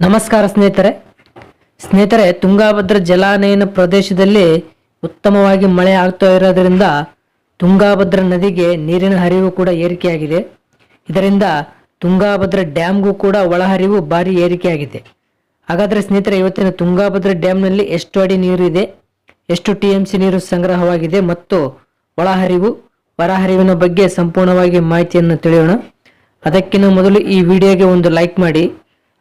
ನಮಸ್ಕಾರ ಸ್ನೇಹಿತರೆ ತುಂಗಾಭದ್ರಾ ಜಲಾನಯನ ಪ್ರದೇಶದಲ್ಲಿ ಉತ್ತಮವಾಗಿ ಮಳೆ ಆಗ್ತಾ ಇರೋದ್ರಿಂದ ತುಂಗಾಭದ್ರಾ ನದಿಗೆ ನೀರಿನ ಹರಿವು ಕೂಡ ಏರಿಕೆಯಾಗಿದೆ. ಇದರಿಂದ ತುಂಗಾಭದ್ರಾ ಡ್ಯಾಮ್ಗೂ ಕೂಡ ಒಳಹರಿವು ಭಾರಿ ಏರಿಕೆಯಾಗಿದೆ. ಹಾಗಾದರೆ ಸ್ನೇಹಿತರೆ, ಇವತ್ತಿನ ತುಂಗಾಭದ್ರಾ ಡ್ಯಾಮ್ನಲ್ಲಿ ಎಷ್ಟು ಅಡಿ ನೀರು ಇದೆ, ಎಷ್ಟು TMC ನೀರು ಸಂಗ್ರಹವಾಗಿದೆ ಮತ್ತು ಒಳಹರಿವು ಹೊರಹರಿವಿನ ಬಗ್ಗೆ ಸಂಪೂರ್ಣವಾಗಿ ಮಾಹಿತಿಯನ್ನು ತಿಳಿಯೋಣ. ಅದಕ್ಕಿಂತ ಮೊದಲು ಈ ವಿಡಿಯೋಗೆ ಒಂದು ಲೈಕ್ ಮಾಡಿ.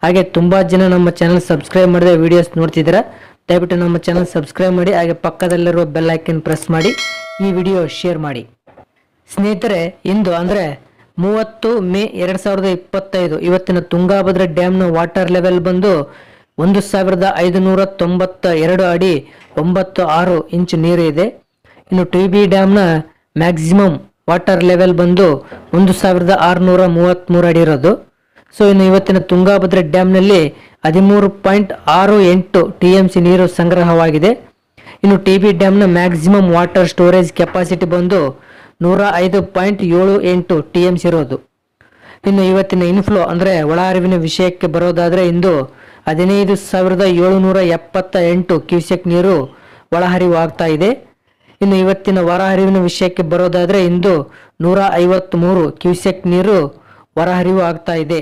ಹಾಗೆ ತುಂಬಾ ಜನ ನಮ್ಮ ಚಾನಲ್ ಸಬ್ಸ್ಕ್ರೈಬ್ ಮಾಡದೆ ವಿಡಿಯೋಸ್ ನೋಡ್ತಿದ್ದೀರಾ, ದಯವಿಟ್ಟು ನಮ್ಮ ಚಾನಲ್ ಸಬ್ಸ್ಕ್ರೈಬ್ ಮಾಡಿ. ಹಾಗೆ ಪಕ್ಕದಲ್ಲಿರುವ ಬೆಲ್ ಐಕನ್ ಪ್ರೆಸ್ ಮಾಡಿ, ಈ ವಿಡಿಯೋ ಶೇರ್ ಮಾಡಿ. ಸ್ನೇಹಿತರೆ, ಇಂದು ಅಂದರೆ 30 ಮೇ 2025 ಇವತ್ತಿನ ತುಂಗಾಭದ್ರಾ ಡ್ಯಾಮ್ನ ವಾಟರ್ ಲೆವೆಲ್ ಬಂದು 1592 ಅಡಿ 96 ಇಂಚ್ ನೀರು ಇದೆ. ಇನ್ನು TB ಡ್ಯಾಮ್ನ ಮ್ಯಾಕ್ಸಿಮಮ್ ವಾಟರ್ ಲೆವೆಲ್ ಬಂದು 1633 ಅಡಿ ಇರೋದು. ಸೊ ಇನ್ನು ಇವತ್ತಿನ ತುಂಗಾಭದ್ರಾ ಡ್ಯಾಮ್ನಲ್ಲಿ 13.68 TMC ನೀರು ಸಂಗ್ರಹವಾಗಿದೆ. ಇನ್ನು TB ಡ್ಯಾಮ್ನ ಮ್ಯಾಕ್ಸಿಮಮ್ ವಾಟರ್ ಸ್ಟೋರೇಜ್ ಕೆಪಾಸಿಟಿ ಬಂದು 105.78 TMC ಇರೋದು. ಇನ್ನು ಇವತ್ತಿನ ಇನ್ಫ್ಲೋ ಅಂದರೆ ಒಳಹರಿವಿನ ವಿಷಯಕ್ಕೆ ಬರೋದಾದರೆ ಇಂದು 15,778 ಕ್ಯೂಸೆಕ್ ನೀರು ಒಳಹರಿವು ಆಗ್ತಾ ಇದೆ. ಇನ್ನು ಇವತ್ತಿನ ಹೊರಹರಿವಿನ ವಿಷಯಕ್ಕೆ ಬರೋದಾದರೆ ಇಂದು 153 ಕ್ಯೂಸೆಕ್ ನೀರು ಹೊರಹರಿವು ಆಗ್ತಾ ಇದೆ.